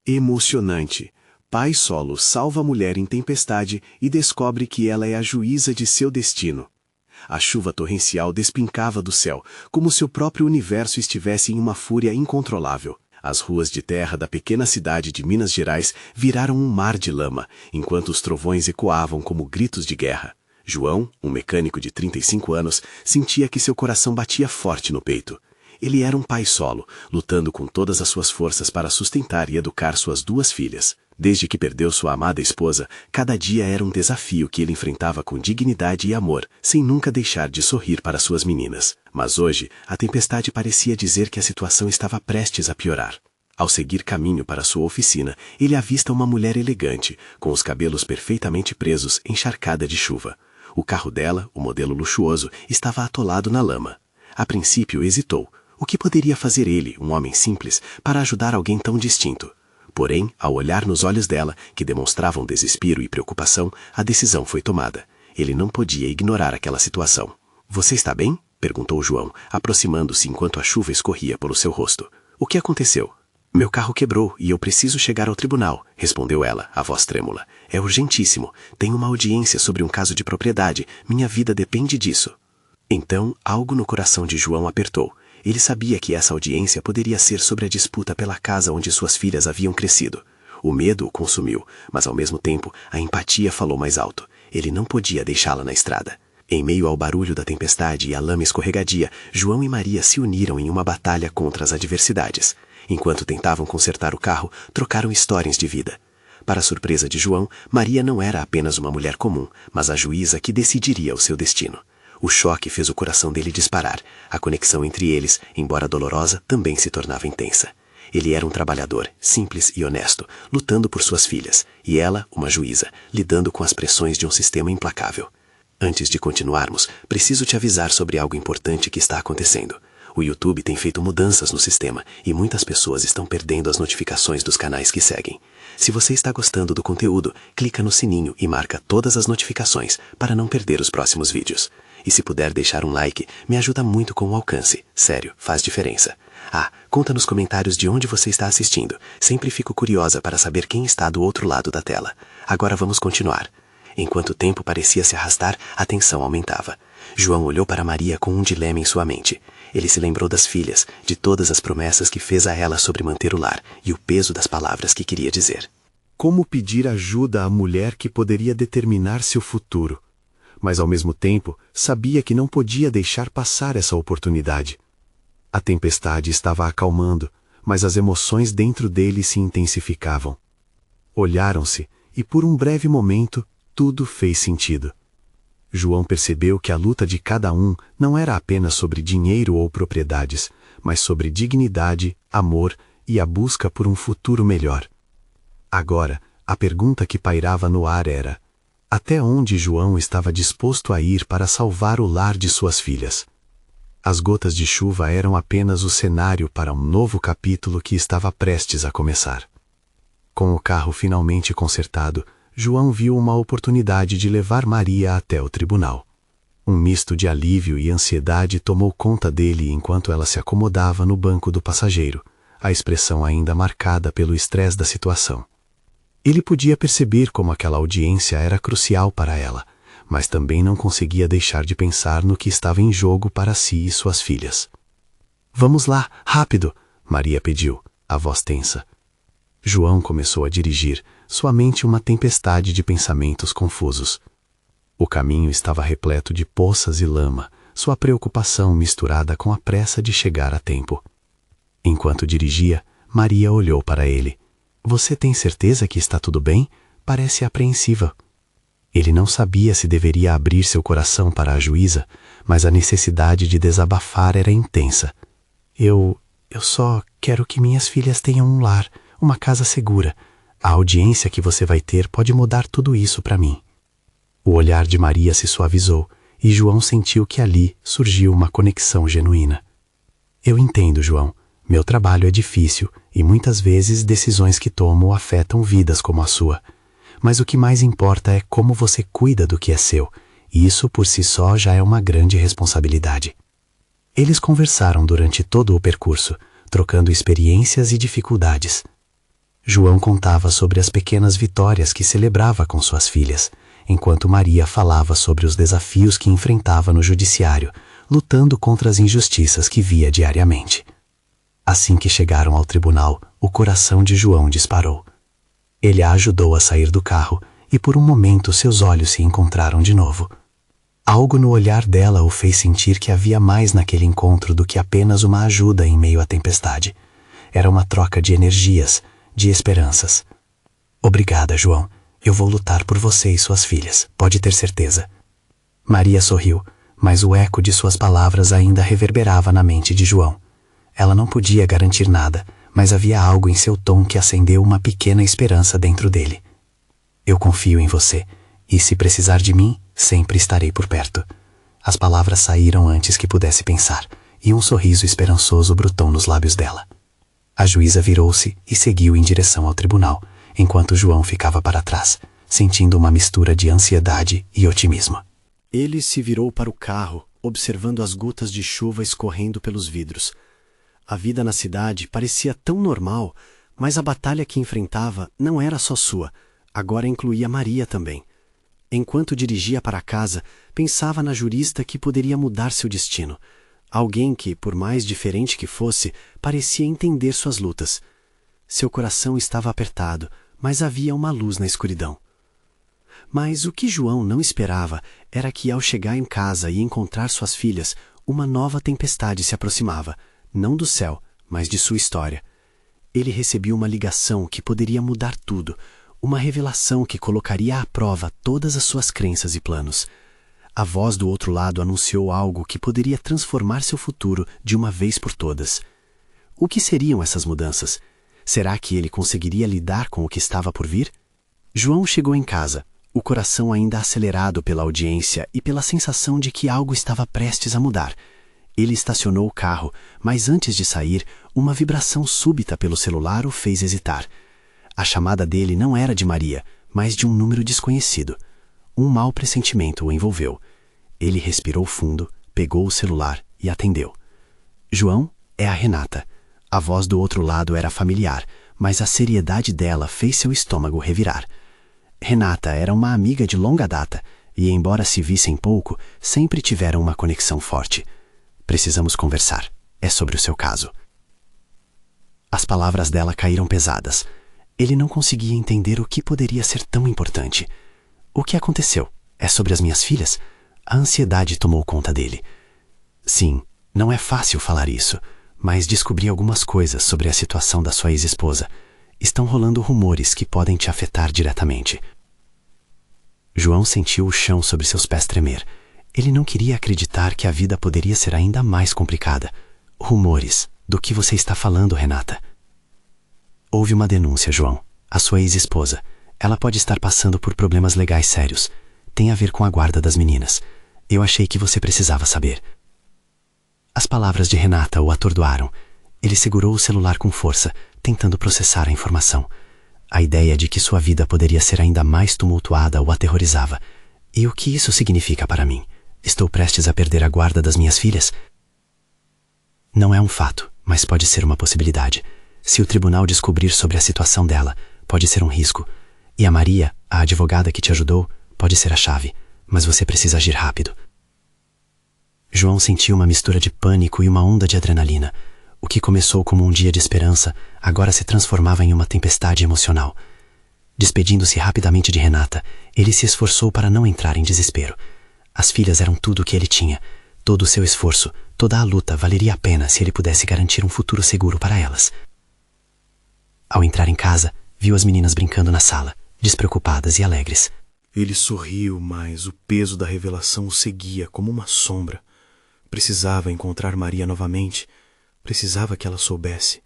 Emocionante. Pai Solo salva a mulher em tempestade e descobre que ela é a juíza de seu destino. A chuva torrencial despencava do céu, como se o próprio universo estivesse em uma fúria incontrolável. As ruas de terra da pequena cidade de Minas Gerais viraram um mar de lama, enquanto os trovões ecoavam como gritos de guerra. João, um mecânico de 35 anos, sentia que seu coração batia forte no peito. Ele era um pai solo, lutando com todas as suas forças para sustentar e educar suas 2 filhas. Desde que perdeu sua amada esposa, cada dia era um desafio que ele enfrentava com dignidade e amor, sem nunca deixar de sorrir para suas meninas. Mas hoje, a tempestade parecia dizer que a situação estava prestes a piorar. Ao seguir caminho para sua oficina, ele avista uma mulher elegante, com os cabelos perfeitamente presos, encharcada de chuva. O carro dela, o modelo luxuoso, estava atolado na lama. A princípio hesitou. O que poderia fazer ele, um homem simples, para ajudar alguém tão distinto? Porém, ao olhar nos olhos dela, que demonstravam desespero e preocupação, a decisão foi tomada. Ele não podia ignorar aquela situação. "Você está bem?" perguntou João, aproximando-se enquanto a chuva escorria pelo seu rosto. "O que aconteceu?" "Meu carro quebrou e eu preciso chegar ao tribunal", respondeu ela, a voz trêmula. "É urgentíssimo. Tenho uma audiência sobre um caso de propriedade. Minha vida depende disso." Então, algo no coração de João apertou. Ele sabia que essa audiência poderia ser sobre a disputa pela casa onde suas filhas haviam crescido. O medo o consumiu, mas ao mesmo tempo a empatia falou mais alto. Ele não podia deixá-la na estrada. Em meio ao barulho da tempestade e à lama escorregadia, João e Maria se uniram em uma batalha contra as adversidades. Enquanto tentavam consertar o carro, trocaram histórias de vida. Para a surpresa de João, Maria não era apenas uma mulher comum, mas a juíza que decidiria o seu destino. O choque fez o coração dele disparar. A conexão entre eles, embora dolorosa, também se tornava intensa. Ele era um trabalhador, simples e honesto, lutando por suas filhas, e ela, uma juíza, lidando com as pressões de um sistema implacável. "Antes de continuarmos, preciso te avisar sobre algo importante que está acontecendo. O YouTube tem feito mudanças no sistema e muitas pessoas estão perdendo as notificações dos canais que seguem. Se você está gostando do conteúdo, clica no sininho e marca todas as notificações para não perder os próximos vídeos. E se puder deixar um like, me ajuda muito com o alcance. Sério, faz diferença. Conta nos comentários de onde você está assistindo. Sempre fico curiosa para saber quem está do outro lado da tela. Agora vamos continuar." Enquanto o tempo parecia se arrastar, a tensão aumentava. João olhou para Maria com um dilema em sua mente. Ele se lembrou das filhas, de todas as promessas que fez a ela sobre manter o lar e o peso das palavras que queria dizer. Como pedir ajuda à mulher que poderia determinar seu futuro? Mas ao mesmo tempo, sabia que não podia deixar passar essa oportunidade. A tempestade estava acalmando, mas as emoções dentro dele se intensificavam. Olharam-se, e por um breve momento, tudo fez sentido. João percebeu que a luta de cada um não era apenas sobre dinheiro ou propriedades, mas sobre dignidade, amor e a busca por um futuro melhor. Agora, a pergunta que pairava no ar era: até onde João estava disposto a ir para salvar o lar de suas filhas? As gotas de chuva eram apenas o cenário para um novo capítulo que estava prestes a começar. Com o carro finalmente consertado, João viu uma oportunidade de levar Maria até o tribunal. Um misto de alívio e ansiedade tomou conta dele enquanto ela se acomodava no banco do passageiro, a expressão ainda marcada pelo estresse da situação. Ele podia perceber como aquela audiência era crucial para ela, mas também não conseguia deixar de pensar no que estava em jogo para si e suas filhas. "Vamos lá, rápido!" Maria pediu, a voz tensa. João começou a dirigir, sua mente uma tempestade de pensamentos confusos. O caminho estava repleto de poças e lama, sua preocupação misturada com a pressa de chegar a tempo. Enquanto dirigia, Maria olhou para ele. "Você tem certeza que está tudo bem? Parece apreensiva." Ele não sabia se deveria abrir seu coração para a juíza, mas a necessidade de desabafar era intensa. Eu só quero que minhas filhas tenham um lar, uma casa segura. A audiência que você vai ter pode mudar tudo isso para mim." O olhar de Maria se suavizou, e João sentiu que ali surgiu uma conexão genuína. "Eu entendo, João. Meu trabalho é difícil e muitas vezes decisões que tomo afetam vidas como a sua. Mas o que mais importa é como você cuida do que é seu, e isso por si só já é uma grande responsabilidade." Eles conversaram durante todo o percurso, trocando experiências e dificuldades. João contava sobre as pequenas vitórias que celebrava com suas filhas, enquanto Maria falava sobre os desafios que enfrentava no judiciário, lutando contra as injustiças que via diariamente. Assim que chegaram ao tribunal, o coração de João disparou. Ele a ajudou a sair do carro e por um momento seus olhos se encontraram de novo. Algo no olhar dela o fez sentir que havia mais naquele encontro do que apenas uma ajuda em meio à tempestade. Era uma troca de energias, de esperanças. Obrigada, João. Eu vou lutar por você e suas filhas, pode ter certeza. Maria sorriu, mas o eco de suas palavras ainda reverberava na mente de João. Ela não podia garantir nada, mas havia algo em seu tom que acendeu uma pequena esperança dentro dele. Eu confio em você, e se precisar de mim, sempre estarei por perto. As palavras saíram antes que pudesse pensar, e um sorriso esperançoso brotou nos lábios dela. A juíza virou-se e seguiu em direção ao tribunal, enquanto João ficava para trás, sentindo uma mistura de ansiedade e otimismo. Ele se virou para o carro, observando as gotas de chuva escorrendo pelos vidros. A vida na cidade parecia tão normal, mas a batalha que enfrentava não era só sua, agora incluía Maria também. Enquanto dirigia para casa, pensava na jurista que poderia mudar seu destino. Alguém que, por mais diferente que fosse, parecia entender suas lutas. Seu coração estava apertado, mas havia uma luz na escuridão. Mas o que João não esperava era que, ao chegar em casa e encontrar suas filhas, uma nova tempestade se aproximava, não do céu, mas de sua história. Ele recebia uma ligação que poderia mudar tudo, uma revelação que colocaria à prova todas as suas crenças e planos. A voz do outro lado anunciou algo que poderia transformar seu futuro de uma vez por todas. O que seriam essas mudanças? Será que ele conseguiria lidar com o que estava por vir? João chegou em casa, o coração ainda acelerado pela audiência e pela sensação de que algo estava prestes a mudar. Ele estacionou o carro, mas antes de sair, uma vibração súbita pelo celular o fez hesitar. A chamada dele não era de Maria, mas de um número desconhecido. Um mau pressentimento o envolveu. Ele respirou fundo, pegou o celular e atendeu. João, é a Renata. A voz do outro lado era familiar, mas a seriedade dela fez seu estômago revirar. Renata era uma amiga de longa data e, embora se vissem pouco, sempre tiveram uma conexão forte. Precisamos conversar. É sobre o seu caso. As palavras dela caíram pesadas. Ele não conseguia entender o que poderia ser tão importante. O que aconteceu? É sobre as minhas filhas? A ansiedade tomou conta dele. Sim, não é fácil falar isso, mas descobri algumas coisas sobre a situação da sua ex-esposa. Estão rolando rumores que podem te afetar diretamente. João sentiu o chão sobre seus pés tremer. Ele não queria acreditar que a vida poderia ser ainda mais complicada. Rumores. Do que você está falando, Renata? Houve uma denúncia, João. A sua ex-esposa. Ela pode estar passando por problemas legais sérios. Tem a ver com a guarda das meninas. Eu achei que você precisava saber. As palavras de Renata o atordoaram. Ele segurou o celular com força, tentando processar a informação. A ideia de que sua vida poderia ser ainda mais tumultuada o aterrorizava. E o que isso significa para mim? Estou prestes a perder a guarda das minhas filhas? Não é um fato, mas pode ser uma possibilidade. Se o tribunal descobrir sobre a situação dela, pode ser um risco. E a Maria, a advogada que te ajudou, pode ser a chave, mas você precisa agir rápido. João sentiu uma mistura de pânico e uma onda de adrenalina. O que começou como um dia de esperança, agora se transformava em uma tempestade emocional. Despedindo-se rapidamente de Renata, ele se esforçou para não entrar em desespero. As filhas eram tudo o que ele tinha. Todo o seu esforço, toda a luta valeria a pena se ele pudesse garantir um futuro seguro para elas. Ao entrar em casa, viu as meninas brincando na sala, despreocupadas e alegres. Ele sorriu, mas o peso da revelação o seguia como uma sombra. Precisava encontrar Maria novamente. Precisava que ela soubesse.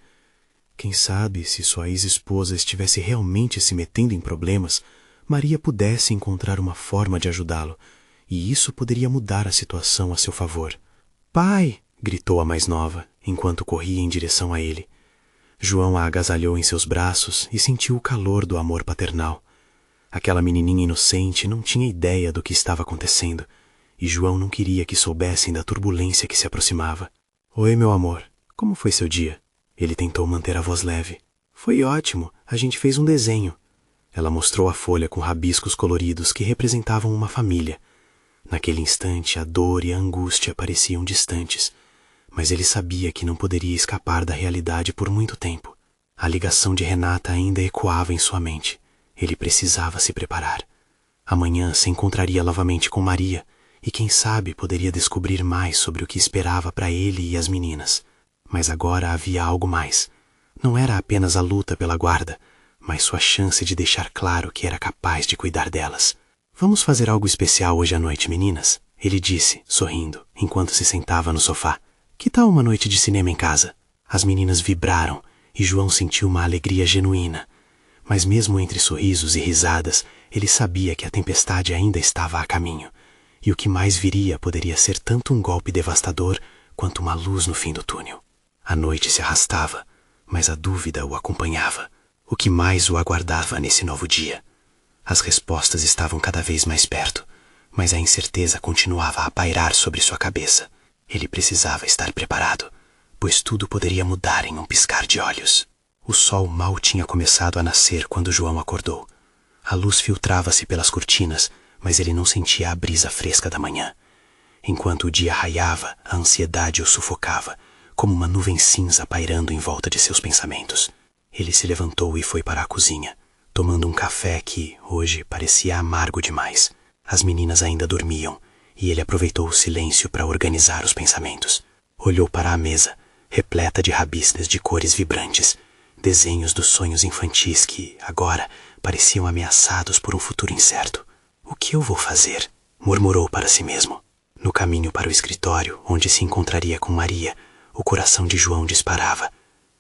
Quem sabe, se sua ex-esposa estivesse realmente se metendo em problemas, Maria pudesse encontrar uma forma de ajudá-lo, e isso poderia mudar a situação a seu favor. "Pai!" gritou a mais nova, enquanto corria em direção a ele. João a agasalhou em seus braços e sentiu o calor do amor paternal. Aquela menininha inocente não tinha ideia do que estava acontecendo, e João não queria que soubessem da turbulência que se aproximava. "Oi, meu amor. Como foi seu dia?" Ele tentou manter a voz leve. Foi ótimo, a gente fez um desenho. Ela mostrou a folha com rabiscos coloridos que representavam uma família. Naquele instante, a dor e a angústia pareciam distantes, mas ele sabia que não poderia escapar da realidade por muito tempo. A ligação de Renata ainda ecoava em sua mente. Ele precisava se preparar. Amanhã se encontraria novamente com Maria, e quem sabe poderia descobrir mais sobre o que esperava para ele e as meninas. Mas agora havia algo mais. Não era apenas a luta pela guarda, mas sua chance de deixar claro que era capaz de cuidar delas. Vamos fazer algo especial hoje à noite, meninas? Ele disse, sorrindo, enquanto se sentava no sofá. Que tal uma noite de cinema em casa? As meninas vibraram, e João sentiu uma alegria genuína. Mas mesmo entre sorrisos e risadas, ele sabia que a tempestade ainda estava a caminho, e o que mais viria poderia ser tanto um golpe devastador quanto uma luz no fim do túnel. A noite se arrastava, mas a dúvida o acompanhava. O que mais o aguardava nesse novo dia? As respostas estavam cada vez mais perto, mas a incerteza continuava a pairar sobre sua cabeça. Ele precisava estar preparado, pois tudo poderia mudar em um piscar de olhos. O sol mal tinha começado a nascer quando João acordou. A luz filtrava-se pelas cortinas, mas ele não sentia a brisa fresca da manhã. Enquanto o dia raiava, a ansiedade o sufocava, como uma nuvem cinza pairando em volta de seus pensamentos. Ele se levantou e foi para a cozinha, tomando um café que, hoje, parecia amargo demais. As meninas ainda dormiam, e ele aproveitou o silêncio para organizar os pensamentos. Olhou para a mesa, repleta de rabiscos de cores vibrantes, desenhos dos sonhos infantis que, agora, pareciam ameaçados por um futuro incerto. O que eu vou fazer? Murmurou para si mesmo. No caminho para o escritório, onde se encontraria com Maria, o coração de João disparava.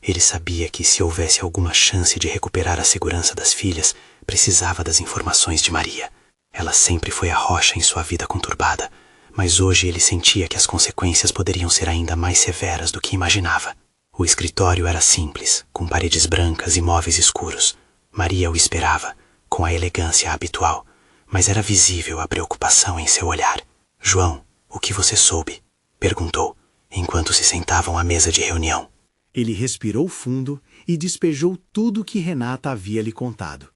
Ele sabia que, se houvesse alguma chance de recuperar a segurança das filhas, precisava das informações de Maria. Ela sempre foi a rocha em sua vida conturbada, mas hoje ele sentia que as consequências poderiam ser ainda mais severas do que imaginava. O escritório era simples, com paredes brancas e móveis escuros. Maria o esperava, com a elegância habitual, mas era visível a preocupação em seu olhar. "João, o que você soube?" perguntou, enquanto se sentavam à mesa de reunião. Ele respirou fundo e despejou tudo o que Renata havia lhe contado,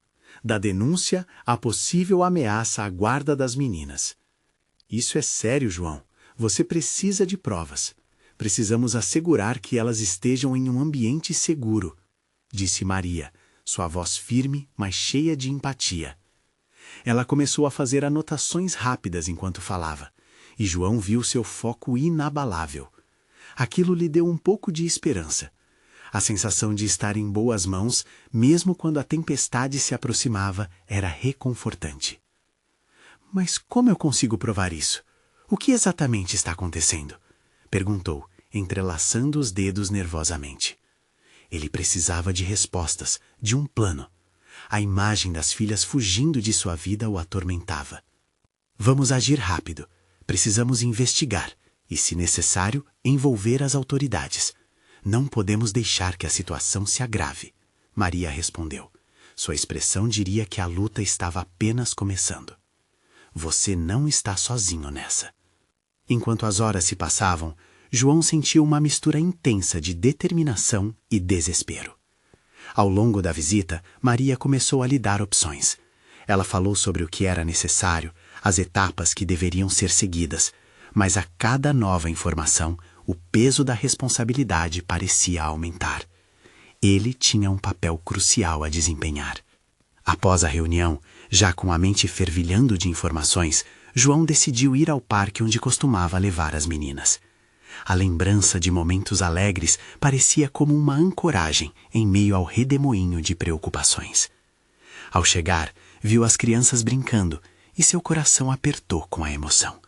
da denúncia à possível ameaça à guarda das meninas. "Isso é sério, João. Você precisa de provas. Precisamos assegurar que elas estejam em um ambiente seguro", disse Maria, sua voz firme, mas cheia de empatia. Ela começou a fazer anotações rápidas enquanto falava, e João viu seu foco inabalável. Aquilo lhe deu um pouco de esperança. A sensação de estar em boas mãos, mesmo quando a tempestade se aproximava, era reconfortante. "Mas como eu consigo provar isso? O que exatamente está acontecendo?" perguntou, entrelaçando os dedos nervosamente. Ele precisava de respostas, de um plano. A imagem das filhas fugindo de sua vida o atormentava. "Vamos agir rápido. Precisamos investigar e, se necessário, envolver as autoridades. Não podemos deixar que a situação se agrave", Maria respondeu. Sua expressão diria que a luta estava apenas começando. "Você não está sozinho nessa." Enquanto as horas se passavam, João sentiu uma mistura intensa de determinação e desespero. Ao longo da visita, Maria começou a lhe dar opções. Ela falou sobre o que era necessário, as etapas que deveriam ser seguidas, mas a cada nova informação, o peso da responsabilidade parecia aumentar. Ele tinha um papel crucial a desempenhar. Após a reunião, já com a mente fervilhando de informações, João decidiu ir ao parque onde costumava levar as meninas. A lembrança de momentos alegres parecia como uma ancoragem em meio ao redemoinho de preocupações. Ao chegar, viu as crianças brincando e seu coração apertou com a emoção.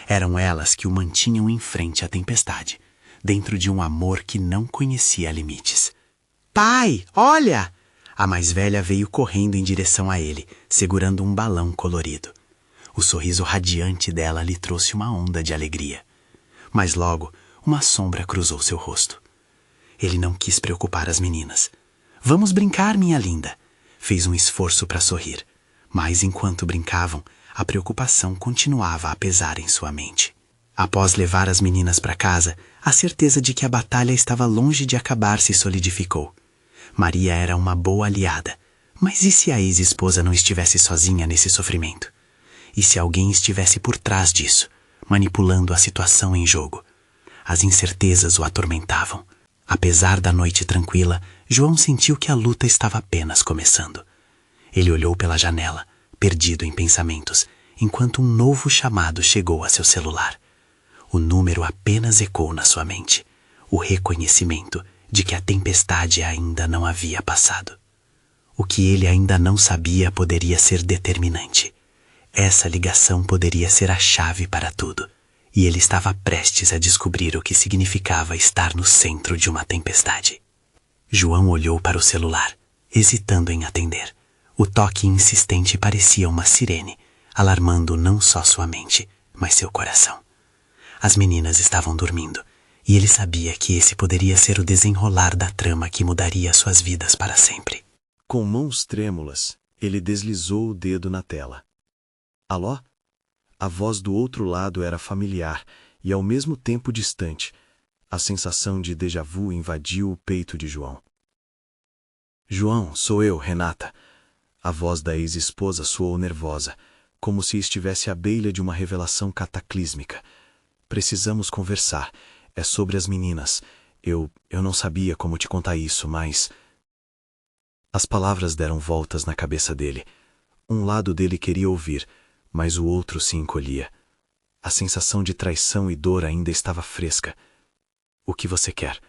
Eram elas que o mantinham em frente à tempestade, dentro de um amor que não conhecia limites. "Pai, olha!" A mais velha veio correndo em direção a ele, segurando um balão colorido. O sorriso radiante dela lhe trouxe uma onda de alegria. Mas logo, uma sombra cruzou seu rosto. Ele não quis preocupar as meninas. "Vamos brincar, minha linda." Fez um esforço para sorrir, mas enquanto brincavam, a preocupação continuava a pesar em sua mente. Após levar as meninas para casa, a certeza de que a batalha estava longe de acabar se solidificou. Maria era uma boa aliada. Mas e se a ex-esposa não estivesse sozinha nesse sofrimento? E se alguém estivesse por trás disso, manipulando a situação em jogo? As incertezas o atormentavam. Apesar da noite tranquila, João sentiu que a luta estava apenas começando. Ele olhou pela janela, perdido em pensamentos, enquanto um novo chamado chegou a seu celular. O número apenas ecoou na sua mente, o reconhecimento de que a tempestade ainda não havia passado. O que ele ainda não sabia poderia ser determinante. Essa ligação poderia ser a chave para tudo, e ele estava prestes a descobrir o que significava estar no centro de uma tempestade. João olhou para o celular, hesitando em atender. O toque insistente parecia uma sirene, alarmando não só sua mente, mas seu coração. As meninas estavam dormindo, e ele sabia que esse poderia ser o desenrolar da trama que mudaria suas vidas para sempre. Com mãos trêmulas, ele deslizou o dedo na tela. Alô? A voz do outro lado era familiar e ao mesmo tempo distante. A sensação de déjà vu invadiu o peito de João. João, sou eu, Renata. A voz da ex-esposa soou nervosa, como se estivesse à beira de uma revelação cataclísmica. Precisamos conversar. É sobre as meninas. Eu não sabia como te contar isso, mas... As palavras deram voltas na cabeça dele. Um lado dele queria ouvir, mas o outro se encolhia. A sensação de traição e dor ainda estava fresca. O que você quer?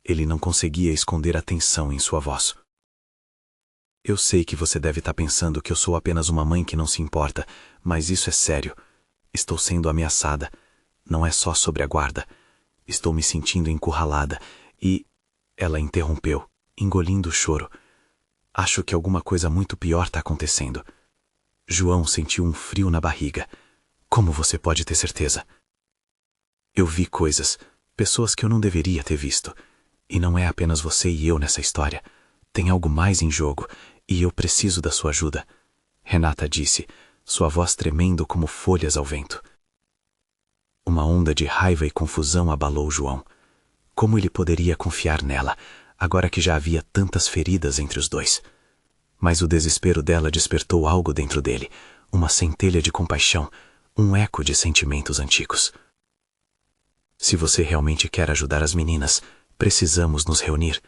Ele não conseguia esconder a tensão em sua voz. Eu sei que você deve estar pensando que eu sou apenas uma mãe que não se importa, mas isso é sério. Estou sendo ameaçada. Não é só sobre a guarda. Estou me sentindo encurralada e... Ela interrompeu, engolindo o choro. Acho que alguma coisa muito pior está acontecendo. João sentiu um frio na barriga. Como você pode ter certeza? Eu vi coisas, pessoas que eu não deveria ter visto. E não é apenas você e eu nessa história. Tem algo mais em jogo, e eu preciso da sua ajuda. Renata disse, sua voz tremendo como folhas ao vento. Uma onda de raiva e confusão abalou João. Como ele poderia confiar nela, agora que já havia tantas feridas entre os dois? Mas o desespero dela despertou algo dentro dele, uma centelha de compaixão, um eco de sentimentos antigos. Se você realmente quer ajudar as meninas, precisamos nos reunir.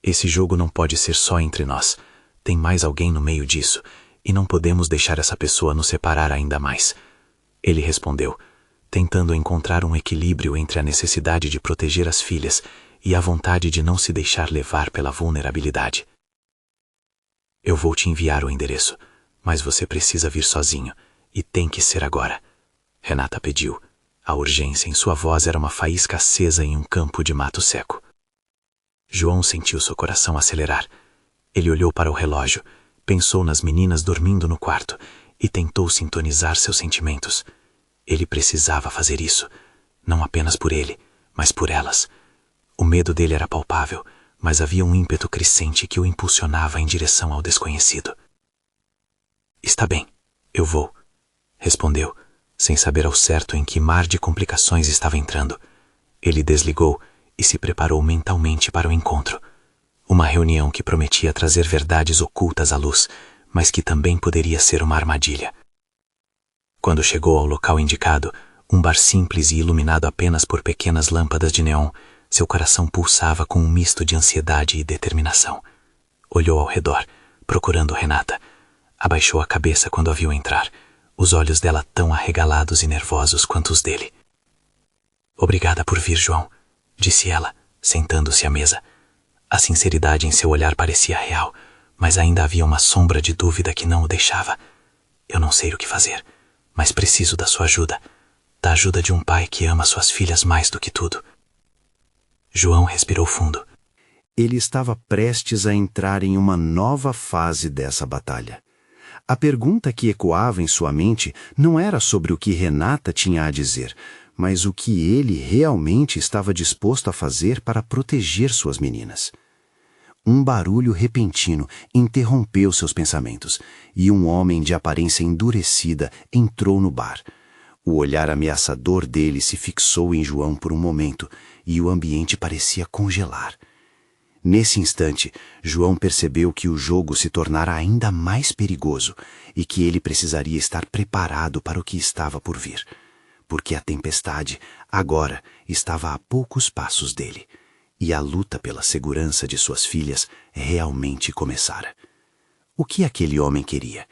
Esse jogo não pode ser só entre nós. Tem mais alguém no meio disso, e não podemos deixar essa pessoa nos separar ainda mais. Ele respondeu, tentando encontrar um equilíbrio entre a necessidade de proteger as filhas e a vontade de não se deixar levar pela vulnerabilidade. Eu vou te enviar o endereço, mas você precisa vir sozinho, e tem que ser agora. Renata pediu. A urgência em sua voz era uma faísca acesa em um campo de mato seco. João sentiu seu coração acelerar. Ele olhou para o relógio, pensou nas meninas dormindo no quarto e tentou sintonizar seus sentimentos. Ele precisava fazer isso, não apenas por ele, mas por elas. O medo dele era palpável, mas havia um ímpeto crescente que o impulsionava em direção ao desconhecido. Está bem, eu vou, respondeu, sem saber ao certo em que mar de complicações estava entrando. Ele desligou e se preparou mentalmente para o encontro. Uma reunião que prometia trazer verdades ocultas à luz, mas que também poderia ser uma armadilha. Quando chegou ao local indicado, um bar simples e iluminado apenas por pequenas lâmpadas de neon, seu coração pulsava com um misto de ansiedade e determinação. Olhou ao redor, procurando Renata. Abaixou a cabeça quando a viu entrar, os olhos dela tão arregalados e nervosos quanto os dele. Obrigada por vir, João, disse ela, sentando-se à mesa. A sinceridade em seu olhar parecia real, mas ainda havia uma sombra de dúvida que não o deixava. Eu não sei o que fazer, mas preciso da sua ajuda, da ajuda de um pai que ama suas filhas mais do que tudo. João respirou fundo. Ele estava prestes a entrar em uma nova fase dessa batalha. A pergunta que ecoava em sua mente não era sobre o que Renata tinha a dizer, mas o que ele realmente estava disposto a fazer para proteger suas meninas. Um barulho repentino interrompeu seus pensamentos, e um homem de aparência endurecida entrou no bar. O olhar ameaçador dele se fixou em João por um momento, e o ambiente parecia congelar. Nesse instante, João percebeu que o jogo se tornara ainda mais perigoso e que ele precisaria estar preparado para o que estava por vir, porque a tempestade, agora, estava a poucos passos dele, e a luta pela segurança de suas filhas realmente começara. O que aquele homem queria?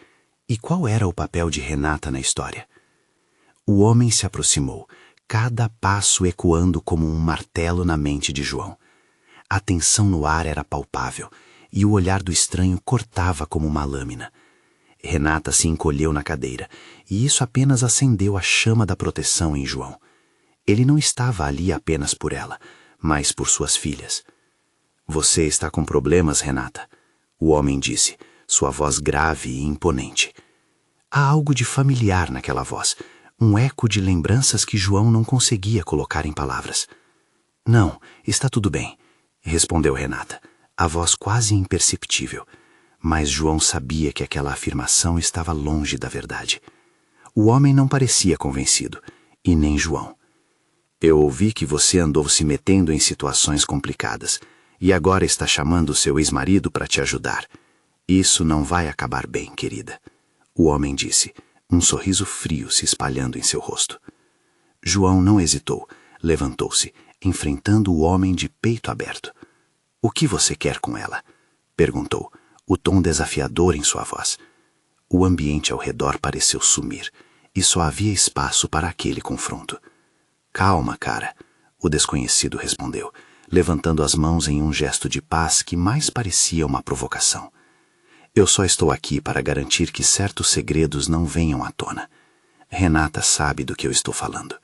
E qual era o papel de Renata na história? O homem se aproximou, cada passo ecoando como um martelo na mente de João. A tensão no ar era palpável, e o olhar do estranho cortava como uma lâmina. Renata se encolheu na cadeira, e isso apenas acendeu a chama da proteção em João. Ele não estava ali apenas por ela, mas por suas filhas. Você está com problemas, Renata? O homem disse, sua voz grave e imponente. Há algo de familiar naquela voz, um eco de lembranças que João não conseguia colocar em palavras. Não, está tudo bem, respondeu Renata, a voz quase imperceptível. Mas João sabia que aquela afirmação estava longe da verdade. O homem não parecia convencido, e nem João. Eu ouvi que você andou se metendo em situações complicadas, e agora está chamando seu ex-marido para te ajudar. Isso não vai acabar bem, querida. O homem disse, um sorriso frio se espalhando em seu rosto. João não hesitou, levantou-se, enfrentando o homem de peito aberto. O que você quer com ela? Perguntou, o tom desafiador em sua voz. O ambiente ao redor pareceu sumir, e só havia espaço para aquele confronto. Calma, cara, o desconhecido respondeu, levantando as mãos em um gesto de paz que mais parecia uma provocação. Eu só estou aqui para garantir que certos segredos não venham à tona. Renata sabe do que eu estou falando.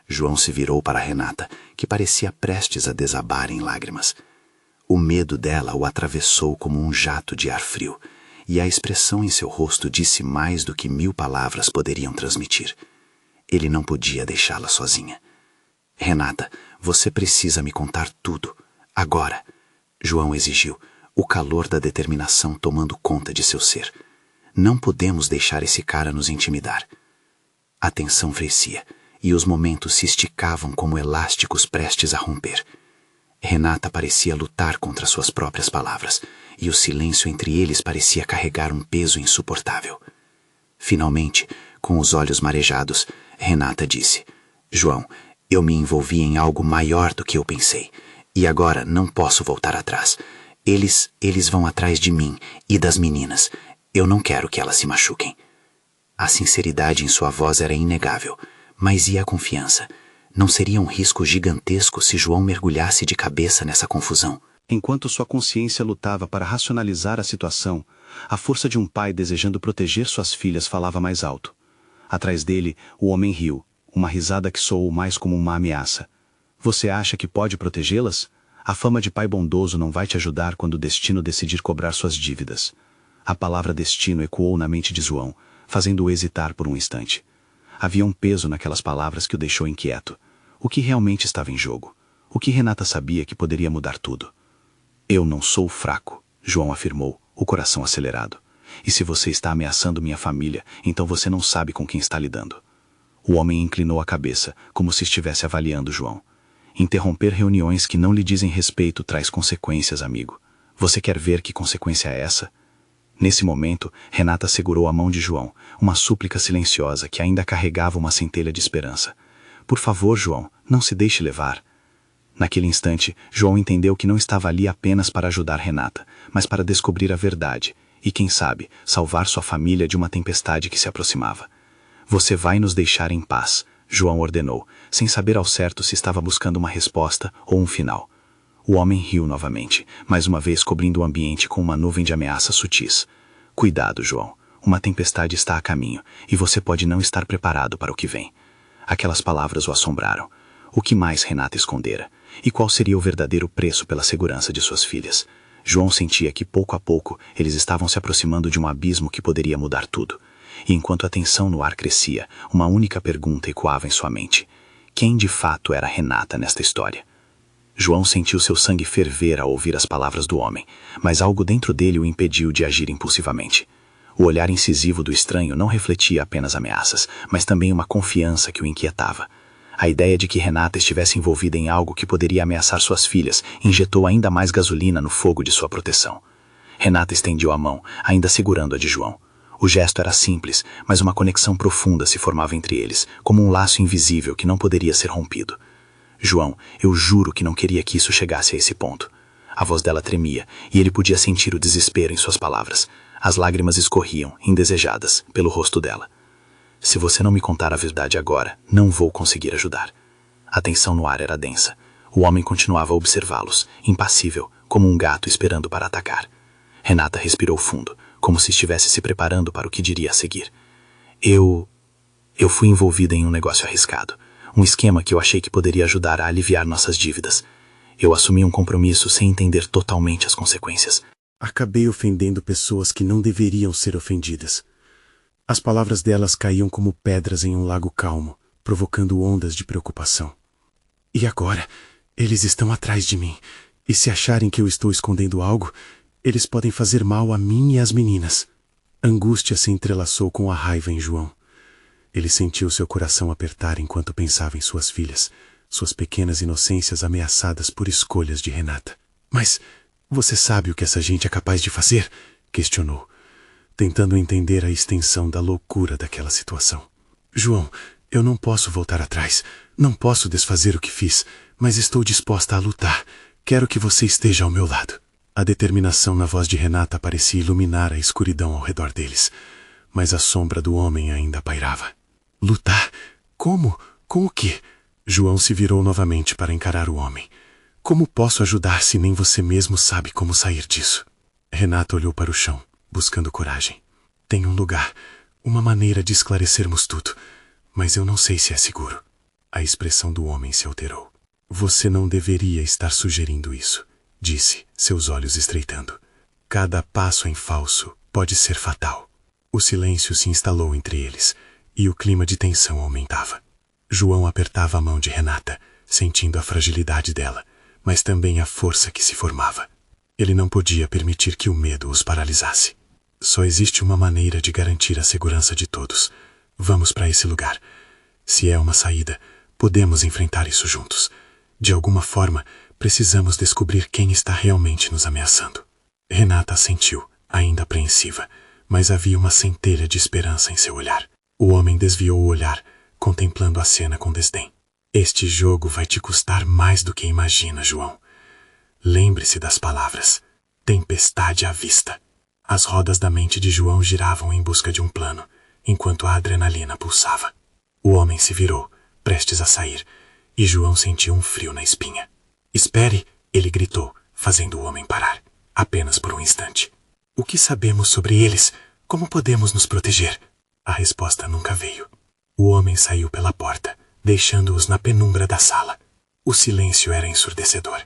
João se virou para Renata, que parecia prestes a desabar em lágrimas. O medo dela o atravessou como um jato de ar frio, e a expressão em seu rosto disse mais do que 1000 palavras poderiam transmitir. Ele não podia deixá-la sozinha. Renata, você precisa me contar tudo, agora, João exigiu, o calor da determinação tomando conta de seu ser. Não podemos deixar esse cara nos intimidar. A tensão crescia, e os momentos se esticavam como elásticos prestes a romper. Renata parecia lutar contra suas próprias palavras, e o silêncio entre eles parecia carregar um peso insuportável. Finalmente, com os olhos marejados, Renata disse, João, eu me envolvi em algo maior do que eu pensei, e agora não posso voltar atrás. Eles vão atrás de mim e das meninas. Eu não quero que elas se machuquem. A sinceridade em sua voz era inegável, mas e a confiança? Não seria um risco gigantesco se João mergulhasse de cabeça nessa confusão? Enquanto sua consciência lutava para racionalizar a situação, a força de um pai desejando proteger suas filhas falava mais alto. Atrás dele, o homem riu, uma risada que soou mais como uma ameaça. Você acha que pode protegê-las? A fama de pai bondoso não vai te ajudar quando o destino decidir cobrar suas dívidas. A palavra destino ecoou na mente de João, fazendo-o hesitar por um instante. Havia um peso naquelas palavras que o deixou inquieto. O que realmente estava em jogo? O que Renata sabia que poderia mudar tudo? Eu não sou fraco, João afirmou, o coração acelerado. E se você está ameaçando minha família, então você não sabe com quem está lidando. O homem inclinou a cabeça, como se estivesse avaliando João. Interromper reuniões que não lhe dizem respeito traz consequências, amigo. Você quer ver que consequência é essa? Nesse momento, Renata segurou a mão de João, uma súplica silenciosa que ainda carregava uma centelha de esperança. Por favor, João, não se deixe levar. Naquele instante, João entendeu que não estava ali apenas para ajudar Renata, mas para descobrir a verdade e, quem sabe, salvar sua família de uma tempestade que se aproximava. Você vai nos deixar em paz, João ordenou, sem saber ao certo se estava buscando uma resposta ou um final. O homem riu novamente, mais uma vez cobrindo o ambiente com uma nuvem de ameaças sutis. Cuidado, João. Uma tempestade está a caminho, e você pode não estar preparado para o que vem. Aquelas palavras o assombraram. O que mais Renata escondera? E qual seria o verdadeiro preço pela segurança de suas filhas? João sentia que, pouco a pouco, eles estavam se aproximando de um abismo que poderia mudar tudo. E enquanto a tensão no ar crescia, uma única pergunta ecoava em sua mente. Quem de fato era Renata nesta história? João sentiu seu sangue ferver ao ouvir as palavras do homem, mas algo dentro dele o impediu de agir impulsivamente. O olhar incisivo do estranho não refletia apenas ameaças, mas também uma confiança que o inquietava. A ideia de que Renata estivesse envolvida em algo que poderia ameaçar suas filhas injetou ainda mais gasolina no fogo de sua proteção. Renata estendeu a mão, ainda segurando a de João. O gesto era simples, mas uma conexão profunda se formava entre eles, como um laço invisível que não poderia ser rompido. João, eu juro que não queria que isso chegasse a esse ponto. A voz dela tremia, e ele podia sentir o desespero em suas palavras. As lágrimas escorriam, indesejadas, pelo rosto dela. Se você não me contar a verdade agora, não vou conseguir ajudar. A tensão no ar era densa. O homem continuava a observá-los, impassível, como um gato esperando para atacar. Renata respirou fundo, como se estivesse se preparando para o que diria a seguir. Eu fui envolvida em um negócio arriscado. Um esquema que eu achei que poderia ajudar a aliviar nossas dívidas. Eu assumi um compromisso sem entender totalmente as consequências. Acabei ofendendo pessoas que não deveriam ser ofendidas. As palavras delas caíam como pedras em um lago calmo, provocando ondas de preocupação. E agora, eles estão atrás de mim. E se acharem que eu estou escondendo algo, eles podem fazer mal a mim e às meninas. Angústia se entrelaçou com a raiva em João. Ele sentiu seu coração apertar enquanto pensava em suas filhas, suas pequenas inocências ameaçadas por escolhas de Renata. Mas você sabe o que essa gente é capaz de fazer? Questionou, tentando entender a extensão da loucura daquela situação. João, eu não posso voltar atrás. Não posso desfazer o que fiz, mas estou disposta a lutar. Quero que você esteja ao meu lado. A determinação na voz de Renata parecia iluminar a escuridão ao redor deles, mas a sombra do homem ainda pairava. Lutar? Como? Com o quê? João se virou novamente para encarar o homem. Como posso ajudar se nem você mesmo sabe como sair disso? Renata olhou para o chão, buscando coragem. Tem um lugar, uma maneira de esclarecermos tudo, mas eu não sei se é seguro. A expressão do homem se alterou. Você não deveria estar sugerindo isso, disse, seus olhos estreitando. Cada passo em falso pode ser fatal. O silêncio se instalou entre eles, e o clima de tensão aumentava. João apertava a mão de Renata, sentindo a fragilidade dela, mas também a força que se formava. Ele não podia permitir que o medo os paralisasse. Só existe uma maneira de garantir a segurança de todos. Vamos para esse lugar. Se é uma saída, podemos enfrentar isso juntos. De alguma forma, precisamos descobrir quem está realmente nos ameaçando. Renata assentiu, ainda apreensiva, mas havia uma centelha de esperança em seu olhar. O homem desviou o olhar, contemplando a cena com desdém. Este jogo vai te custar mais do que imagina, João. Lembre-se das palavras. Tempestade à vista. As rodas da mente de João giravam em busca de um plano, enquanto a adrenalina pulsava. O homem se virou, prestes a sair, e João sentiu um frio na espinha. Espere, ele gritou, fazendo o homem parar, apenas por um instante. O que sabemos sobre eles? Como podemos nos proteger? A resposta nunca veio. O homem saiu pela porta, deixando-os na penumbra da sala. O silêncio era ensurdecedor.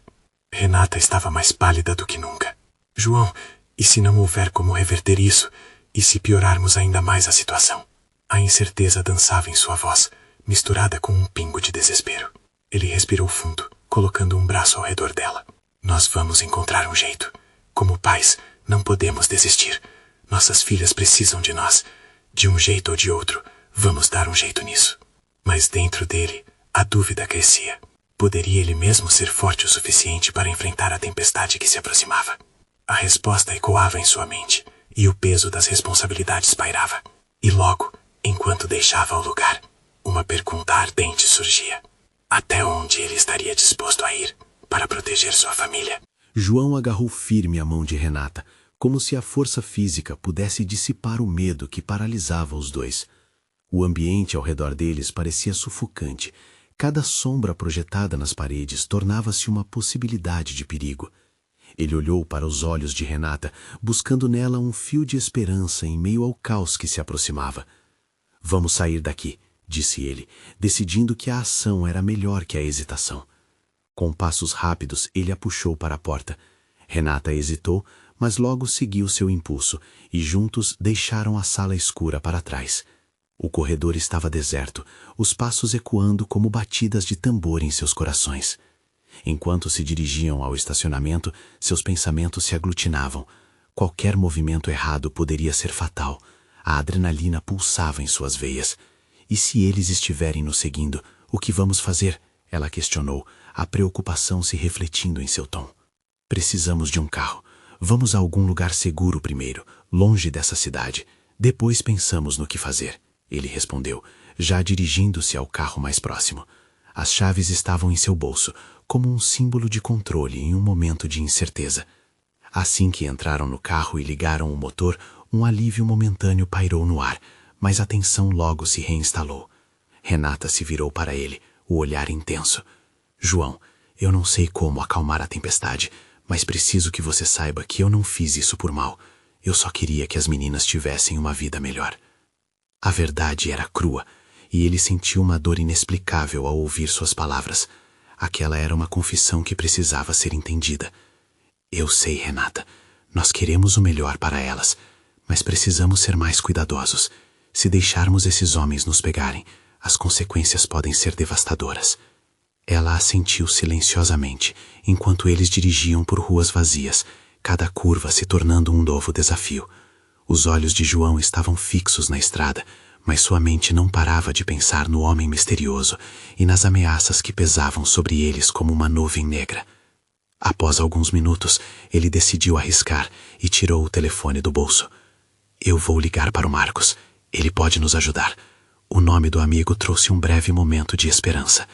Renata estava mais pálida do que nunca. João, e se não houver como reverter isso? E se piorarmos ainda mais a situação? A incerteza dançava em sua voz, misturada com um pingo de desespero. Ele respirou fundo, colocando um braço ao redor dela. Nós vamos encontrar um jeito. Como pais, não podemos desistir. Nossas filhas precisam de nós. De um jeito ou de outro, vamos dar um jeito nisso. Mas dentro dele, a dúvida crescia. Poderia ele mesmo ser forte o suficiente para enfrentar a tempestade que se aproximava? A resposta ecoava em sua mente, e o peso das responsabilidades pairava. E logo, enquanto deixava o lugar, uma pergunta ardente surgia. Até onde ele estaria disposto a ir para proteger sua família? João agarrou firme a mão de Renata, como se a força física pudesse dissipar o medo que paralisava os dois. O ambiente ao redor deles parecia sufocante. Cada sombra projetada nas paredes tornava-se uma possibilidade de perigo. Ele olhou para os olhos de Renata, buscando nela um fio de esperança em meio ao caos que se aproximava. Vamos sair daqui, disse ele, decidindo que a ação era melhor que a hesitação. Com passos rápidos, ele a puxou para a porta. Renata hesitou, mas logo seguiu seu impulso, e juntos deixaram a sala escura para trás. O corredor estava deserto, os passos ecoando como batidas de tambor em seus corações. Enquanto se dirigiam ao estacionamento, seus pensamentos se aglutinavam. Qualquer movimento errado poderia ser fatal. A adrenalina pulsava em suas veias. E se eles estiverem nos seguindo, O que vamos fazer? Ela questionou, a preocupação se refletindo em seu tom. Precisamos de um carro. Vamos a algum lugar seguro primeiro, longe dessa cidade. Depois pensamos no que fazer, ele respondeu, já dirigindo-se ao carro mais próximo. As chaves estavam em seu bolso, como um símbolo de controle em um momento de incerteza. Assim que entraram no carro e ligaram o motor, um alívio momentâneo pairou no ar, mas a tensão logo se reinstalou. Renata se virou para ele, o olhar intenso. João, eu não sei como acalmar a tempestade, mas preciso que você saiba que eu não fiz isso por mal. Eu só queria que as meninas tivessem uma vida melhor. A verdade era crua, e ele sentiu uma dor inexplicável ao ouvir suas palavras. Aquela era uma confissão que precisava ser entendida. Eu sei, Renata, nós queremos o melhor para elas, mas precisamos ser mais cuidadosos. Se deixarmos esses homens nos pegarem, as consequências podem ser devastadoras. Ela assentiu silenciosamente, enquanto eles dirigiam por ruas vazias, cada curva se tornando um novo desafio. Os olhos de João estavam fixos na estrada, mas sua mente não parava de pensar no homem misterioso e nas ameaças que pesavam sobre eles como uma nuvem negra. Após alguns minutos, ele decidiu arriscar e tirou o telefone do bolso. Eu vou ligar para o Marcos. Ele pode nos ajudar. O nome do amigo trouxe um breve momento de esperança.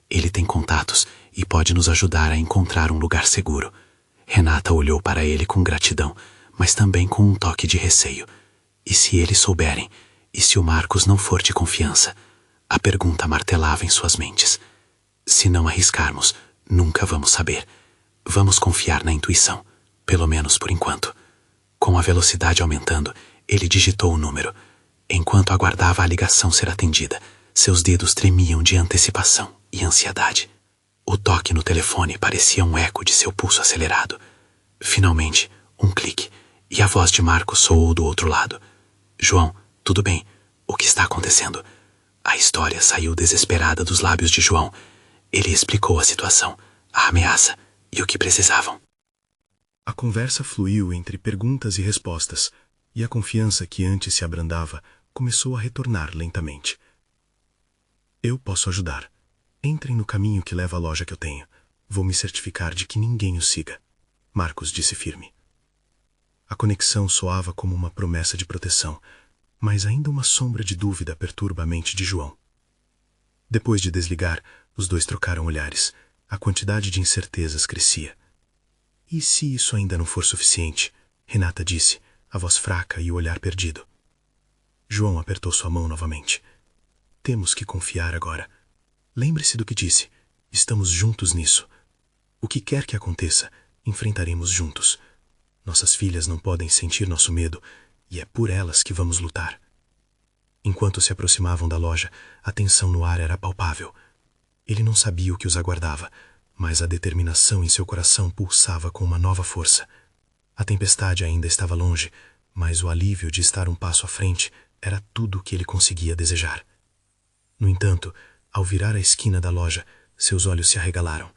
Ele tem contatos e pode nos ajudar a encontrar um lugar seguro. Renata olhou para ele com gratidão, mas também com um toque de receio. E se eles souberem? E se o Marcos não for de confiança? A pergunta martelava em suas mentes. Se não arriscarmos, nunca vamos saber. Vamos confiar na intuição, pelo menos por enquanto. Com a velocidade aumentando, ele digitou o número. Enquanto aguardava a ligação ser atendida, seus dedos tremiam de antecipação e ansiedade. O toque no telefone parecia um eco de seu pulso acelerado. Finalmente, um clique, e a voz de Marcos soou do outro lado. João, tudo bem? O que está acontecendo? A história saiu desesperada dos lábios de João. Ele explicou a situação, a ameaça e o que precisavam. A conversa fluiu entre perguntas e respostas, e a confiança que antes se abrandava começou a retornar lentamente. Eu posso ajudar. Entrem no caminho que leva à loja que eu tenho. Vou me certificar de que ninguém o siga. Marcos disse firme. A conexão soava como uma promessa de proteção, mas ainda uma sombra de dúvida perturba a mente de João. Depois de desligar, os dois trocaram olhares. A quantidade de incertezas crescia. E se isso ainda não for suficiente? Renata disse, a voz fraca e o olhar perdido. João apertou sua mão novamente. Temos que confiar agora. Lembre-se do que disse. Estamos juntos nisso. O que quer que aconteça, enfrentaremos juntos. Nossas filhas não podem sentir nosso medo, e é por elas que vamos lutar. Enquanto se aproximavam da loja, a tensão no ar era palpável. Ele não sabia o que os aguardava, mas a determinação em seu coração pulsava com uma nova força. A tempestade ainda estava longe, mas o alívio de estar um passo à frente era tudo o que ele conseguia desejar. No entanto, ao virar a esquina da loja, seus olhos se arregalaram.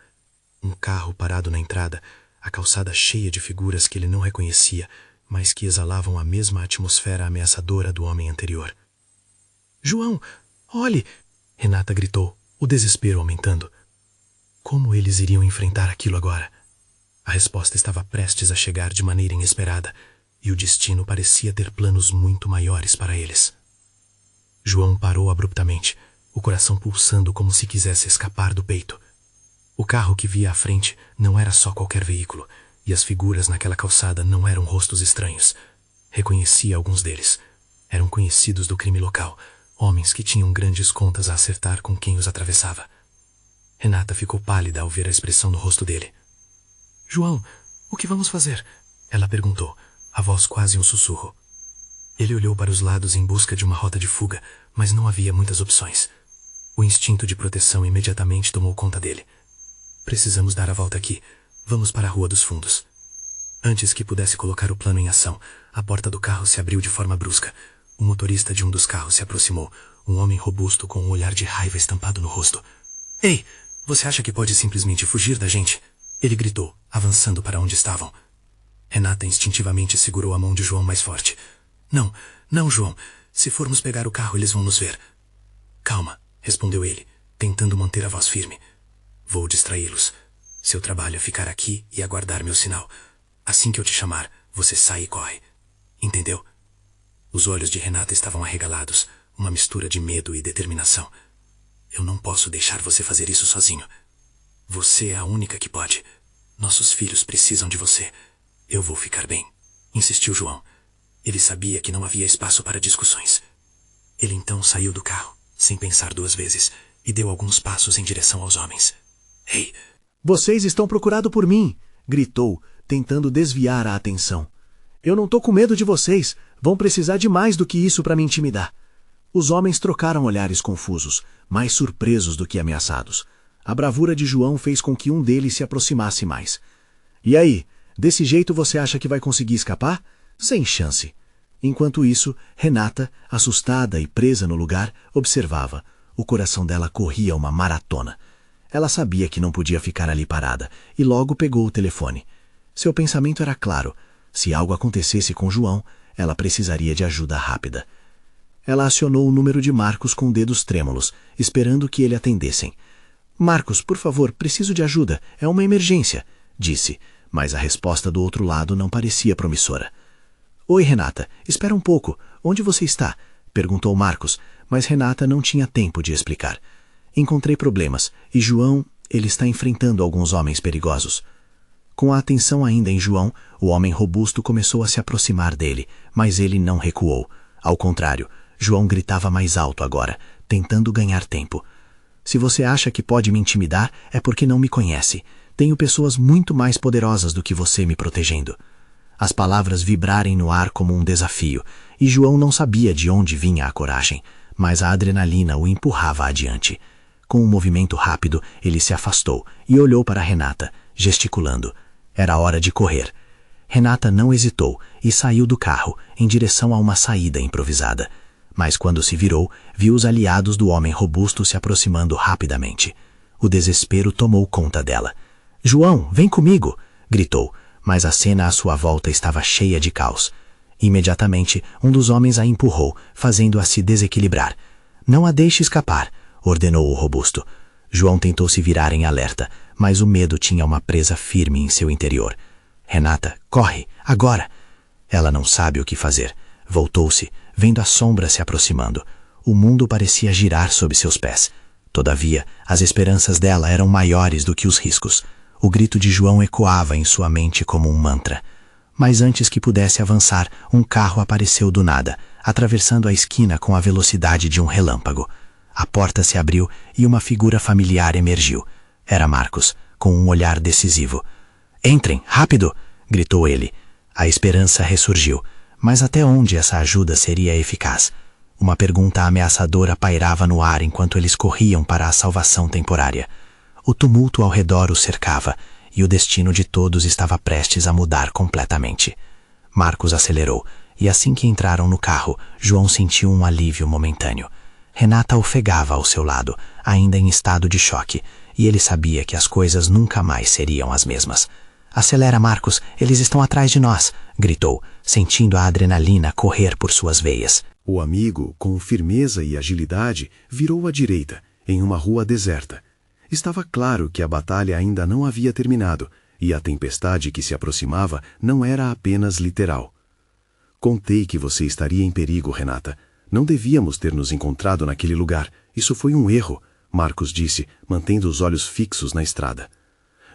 Um carro parado na entrada, a calçada cheia de figuras que ele não reconhecia, mas que exalavam a mesma atmosfera ameaçadora do homem anterior. João, olhe! Renata gritou, o desespero aumentando. Como eles iriam enfrentar aquilo agora? A resposta estava prestes a chegar de maneira inesperada, e o destino parecia ter planos muito maiores para eles. João parou abruptamente, o coração pulsando como se quisesse escapar do peito. O carro que via à frente não era só qualquer veículo, e as figuras naquela calçada não eram rostos estranhos. Reconhecia alguns deles. Eram conhecidos do crime local, homens que tinham grandes contas a acertar com quem os atravessava. Renata ficou pálida ao ver a expressão no rosto dele. João, o que vamos fazer? Ela perguntou, a voz quase um sussurro. Ele olhou para os lados em busca de uma rota de fuga, mas não havia muitas opções. O instinto de proteção imediatamente tomou conta dele. Precisamos dar a volta aqui. Vamos para a Rua dos Fundos. Antes que pudesse colocar o plano em ação, a porta do carro se abriu de forma brusca. O motorista de um dos carros se aproximou, um homem robusto com um olhar de raiva estampado no rosto. Ei, você acha que pode simplesmente fugir da gente? Ele gritou, avançando para onde estavam. Renata instintivamente segurou a mão de João mais forte. Não, não, João. Se formos pegar o carro, eles vão nos ver. Calma, respondeu ele. tentando manter a voz firme. Vou distraí-los. Seu trabalho é ficar aqui e aguardar meu sinal. Assim que eu te chamar, você sai e corre. Entendeu? Os olhos de Renata estavam arregalados, uma mistura de medo e determinação. Eu não posso deixar você fazer isso sozinho. Você é a única que pode. Nossos filhos precisam de você. Eu vou ficar bem, insistiu João. Ele sabia que não havia espaço para discussões. Ele então saiu do carro, sem pensar duas vezes, e deu alguns passos em direção aos homens. Ei! Vocês estão procurados por mim! Gritou, tentando desviar a atenção. Eu não tô com medo de vocês. Vão precisar de mais do que isso para me intimidar. Os homens trocaram olhares confusos, mais surpresos do que ameaçados. A bravura de João fez com que um deles se aproximasse mais. E aí, desse jeito você acha que vai conseguir escapar? Sem chance. Enquanto isso, Renata, assustada e presa no lugar, observava. O coração dela corria uma maratona. Ela sabia que não podia ficar ali parada, e logo pegou o telefone. Seu pensamento era claro. Se algo acontecesse com João, ela precisaria de ajuda rápida. Ela acionou o número de Marcos com dedos trêmulos, esperando que ele atendessem. Marcos, por favor, preciso de ajuda. É uma emergência, disse, mas a resposta do outro lado não parecia promissora. Oi, Renata, espera um pouco. Onde você está? Perguntou Marcos, mas Renata não tinha tempo de explicar. Encontrei problemas, e João, ele está enfrentando alguns homens perigosos. Com a atenção ainda em João, o homem robusto começou a se aproximar dele, mas ele não recuou. Ao contrário, João gritava mais alto agora, tentando ganhar tempo. Se você acha que pode me intimidar, é porque não me conhece. Tenho pessoas muito mais poderosas do que você me protegendo. As palavras vibraram no ar como um desafio, e João não sabia de onde vinha a coragem, mas a adrenalina o empurrava adiante. Com um movimento rápido, ele se afastou e olhou para Renata, gesticulando. Era hora de correr. Renata não hesitou e saiu do carro, em direção a uma saída improvisada. Mas quando se virou, viu os aliados do homem robusto se aproximando rapidamente. O desespero tomou conta dela. João, vem comigo! Gritou, mas a cena à sua volta estava cheia de caos. Imediatamente, um dos homens a empurrou, fazendo-a se desequilibrar. Não a deixe escapar, ordenou o robusto. João tentou se virar em alerta, mas o medo tinha uma presa firme em seu interior. Renata, corre, agora! Ela não sabe o que fazer. Voltou-se, vendo a sombra se aproximando. O mundo parecia girar sob seus pés. Todavia, as esperanças dela eram maiores do que os riscos. O grito de João ecoava em sua mente como um mantra. Mas antes que pudesse avançar, um carro apareceu do nada, atravessando a esquina com a velocidade de um relâmpago. A porta se abriu e uma figura familiar emergiu. Era Marcos, com um olhar decisivo. Entrem, rápido! Gritou ele. A esperança ressurgiu. Mas até onde essa ajuda seria eficaz? Uma pergunta ameaçadora pairava no ar enquanto eles corriam para a salvação temporária. O tumulto ao redor os cercava, e o destino de todos estava prestes a mudar completamente. Marcos acelerou, e assim que entraram no carro, João sentiu um alívio momentâneo. Renata ofegava ao seu lado, ainda em estado de choque, e ele sabia que as coisas nunca mais seriam as mesmas. Acelera, Marcos, eles estão atrás de nós, gritou, sentindo a adrenalina correr por suas veias. O amigo, com firmeza e agilidade, virou à direita, em uma rua deserta. Estava claro que a batalha ainda não havia terminado, e a tempestade que se aproximava não era apenas literal. Contei que você estaria em perigo, Renata. Não devíamos ter nos encontrado naquele lugar. Isso foi um erro, Marcos disse, mantendo os olhos fixos na estrada.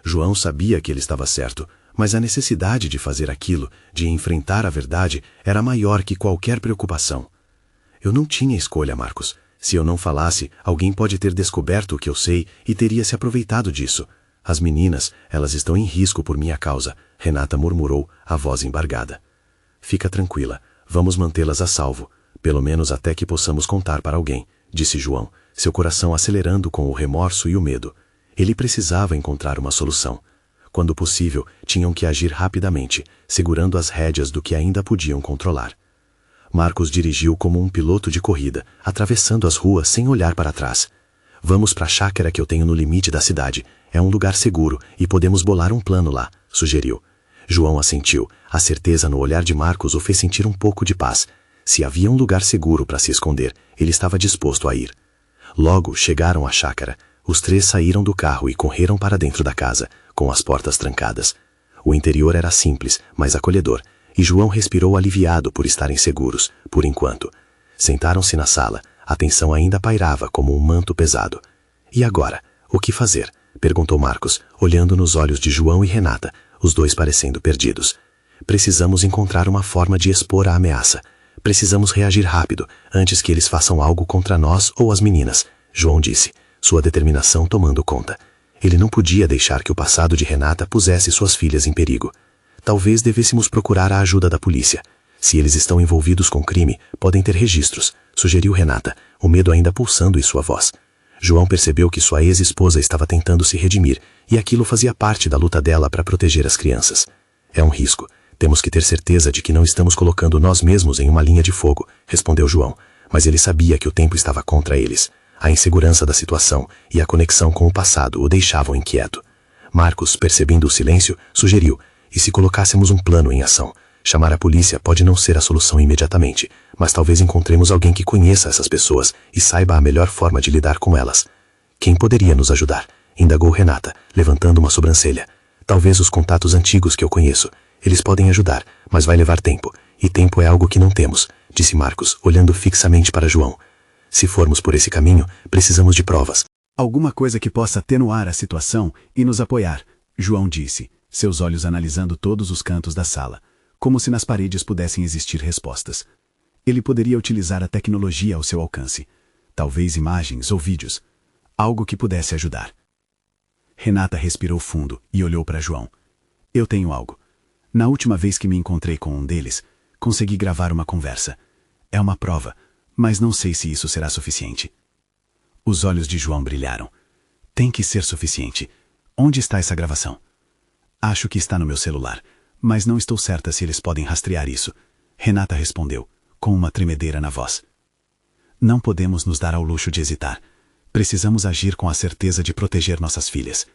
João sabia que ele estava certo, mas a necessidade de fazer aquilo, de enfrentar a verdade, era maior que qualquer preocupação. Eu não tinha escolha, Marcos. Se eu não falasse, alguém pode ter descoberto o que eu sei e teria se aproveitado disso. As meninas, elas estão em risco por minha causa, Renata murmurou, a voz embargada. Fica tranquila, vamos mantê-las a salvo, pelo menos até que possamos contar para alguém, disse João, seu coração acelerando com o remorso e o medo. Ele precisava encontrar uma solução. Quando possível, tinham que agir rapidamente, segurando as rédeas do que ainda podiam controlar. Marcos dirigiu como um piloto de corrida, atravessando as ruas sem olhar para trás. Vamos para a chácara que eu tenho no limite da cidade. É um lugar seguro e podemos bolar um plano lá, sugeriu. João assentiu. A certeza no olhar de Marcos o fez sentir um pouco de paz. Se havia um lugar seguro para se esconder, ele estava disposto a ir. Logo chegaram à chácara. Os três saíram do carro e correram para dentro da casa, com as portas trancadas. O interior era simples, mas acolhedor, e João respirou aliviado por estarem seguros, por enquanto. Sentaram-se na sala. A tensão ainda pairava como um manto pesado. E agora, o que fazer? Perguntou Marcos, olhando nos olhos de João e Renata, os dois parecendo perdidos. Precisamos encontrar uma forma de expor a ameaça. Precisamos reagir rápido, antes que eles façam algo contra nós ou as meninas, João disse, sua determinação tomando conta. Ele não podia deixar que o passado de Renata pusesse suas filhas em perigo. Talvez devêssemos procurar a ajuda da polícia. Se eles estão envolvidos com crime, podem ter registros, sugeriu Renata, o medo ainda pulsando em sua voz. João percebeu que sua ex-esposa estava tentando se redimir, e aquilo fazia parte da luta dela para proteger as crianças. É um risco. Temos que ter certeza de que não estamos colocando nós mesmos em uma linha de fogo, respondeu João, mas ele sabia que o tempo estava contra eles. A insegurança da situação e a conexão com o passado o deixavam inquieto. Marcos, percebendo o silêncio, sugeriu, e se colocássemos um plano em ação? Chamar a polícia pode não ser a solução imediatamente, mas talvez encontremos alguém que conheça essas pessoas e saiba a melhor forma de lidar com elas. Quem poderia nos ajudar? Indagou Renata, levantando uma sobrancelha. Talvez os contatos antigos que eu conheço. Eles podem ajudar, mas vai levar tempo. E tempo é algo que não temos, disse Marcos, olhando fixamente para João. Se formos por esse caminho, precisamos de provas. Alguma coisa que possa atenuar a situação e nos apoiar, João disse, seus olhos analisando todos os cantos da sala, como se nas paredes pudessem existir respostas. Ele poderia utilizar a tecnologia ao seu alcance, talvez imagens ou vídeos, algo que pudesse ajudar. Renata respirou fundo e olhou para João. Eu tenho algo. Na última vez que me encontrei com um deles, consegui gravar uma conversa. É uma prova, mas não sei se isso será suficiente. Os olhos de João brilharam. Tem que ser suficiente. Onde está essa gravação? Acho que está no meu celular, mas não estou certa se eles podem rastrear isso. Renata respondeu, com uma tremedeira na voz. Não podemos nos dar ao luxo de hesitar. Precisamos agir com a certeza de proteger nossas filhas.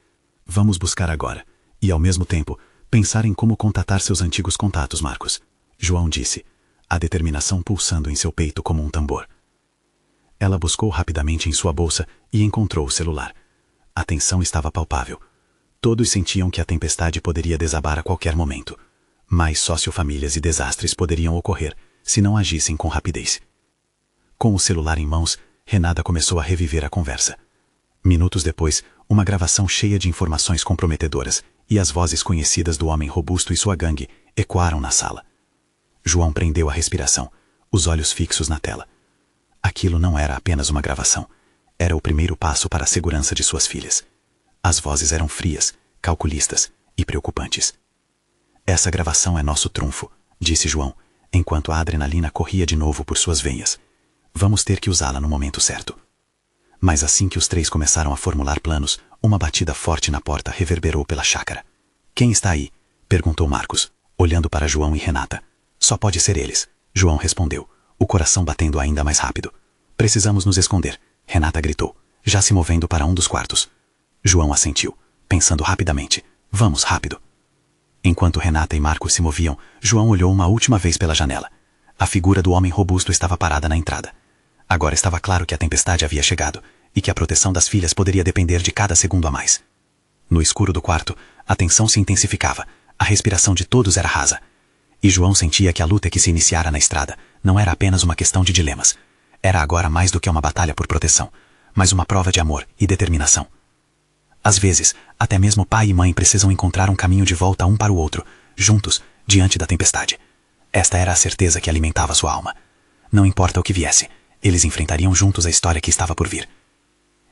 Vamos buscar agora, e ao mesmo tempo, pensar em como contatar seus antigos contatos, Marcos. João disse, a determinação pulsando em seu peito como um tambor. Ela buscou rapidamente em sua bolsa e encontrou o celular. A tensão estava palpável. Todos sentiam que a tempestade poderia desabar a qualquer momento. Mais sociofamílias e desastres poderiam ocorrer, se não agissem com rapidez. Com o celular em mãos, Renata começou a reviver a conversa. Minutos depois, uma gravação cheia de informações comprometedoras e as vozes conhecidas do homem robusto e sua gangue ecoaram na sala. João prendeu a respiração, os olhos fixos na tela. Aquilo não era apenas uma gravação. Era o primeiro passo para a segurança de suas filhas. As vozes eram frias, calculistas e preocupantes. Essa gravação é nosso trunfo, disse João, enquanto a adrenalina corria de novo por suas veias. Vamos ter que usá-la no momento certo. Mas assim que os três começaram a formular planos, uma batida forte na porta reverberou pela chácara. Quem está aí? Perguntou Marcos, olhando para João e Renata. Só pode ser eles, João respondeu, o coração batendo ainda mais rápido. Precisamos nos esconder, Renata gritou, já se movendo para um dos quartos. João assentiu, pensando rapidamente. Vamos, rápido. Enquanto Renata e Marcos se moviam, João olhou uma última vez pela janela. A figura do homem robusto estava parada na entrada. Agora estava claro que a tempestade havia chegado e que a proteção das filhas poderia depender de cada segundo a mais. No escuro do quarto, a tensão se intensificava, a respiração de todos era rasa. E João sentia que a luta que se iniciara na estrada não era apenas uma questão de dilemas. Era agora mais do que uma batalha por proteção, mas uma prova de amor e determinação. Às vezes, até mesmo pai e mãe precisam encontrar um caminho de volta um para o outro, juntos, diante da tempestade. Esta era a certeza que alimentava sua alma. Não importa o que viesse, eles enfrentariam juntos a história que estava por vir.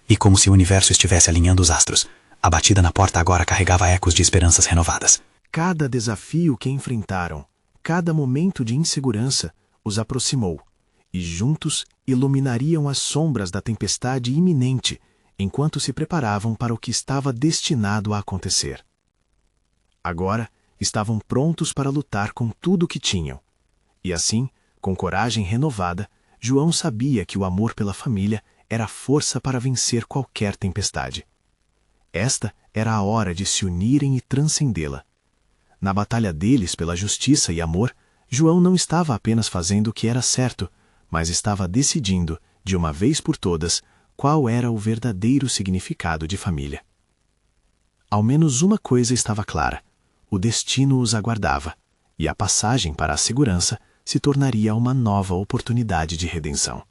E como se o universo estivesse alinhando os astros, a batida na porta agora carregava ecos de esperanças renovadas. Cada desafio que enfrentaram, cada momento de insegurança, os aproximou, e juntos iluminariam as sombras da tempestade iminente, enquanto se preparavam para o que estava destinado a acontecer. Agora, estavam prontos para lutar com tudo o que tinham. E assim, com coragem renovada, João sabia que o amor pela família era a força para vencer qualquer tempestade. Esta era a hora de se unirem e transcendê-la. Na batalha deles pela justiça e amor, João não estava apenas fazendo o que era certo, mas estava decidindo, de uma vez por todas, qual era o verdadeiro significado de família. Ao menos uma coisa estava clara: o destino os aguardava, e a passagem para a segurança se tornaria uma nova oportunidade de redenção.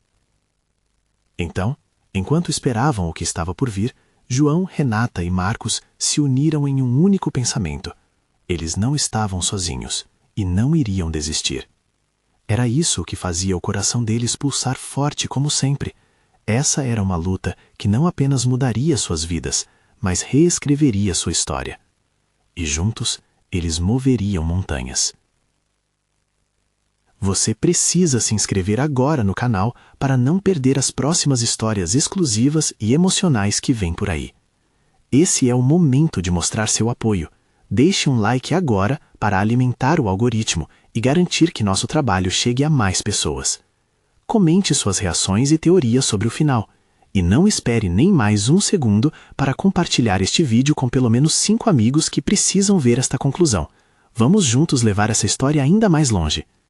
Então, enquanto esperavam o que estava por vir, João, Renata e Marcos se uniram em um único pensamento: eles não estavam sozinhos e não iriam desistir. Era isso que fazia o coração deles pulsar forte como sempre. Essa era uma luta que não apenas mudaria suas vidas, mas reescreveria sua história. E juntos, eles moveriam montanhas. Você precisa se inscrever agora no canal para não perder as próximas histórias exclusivas e emocionais que vêm por aí. Esse é o momento de mostrar seu apoio. Deixe um like agora para alimentar o algoritmo e garantir que nosso trabalho chegue a mais pessoas. Comente suas reações e teorias sobre o final. E não espere nem mais um segundo para compartilhar este vídeo com pelo menos 5 amigos que precisam ver esta conclusão. Vamos juntos levar essa história ainda mais longe.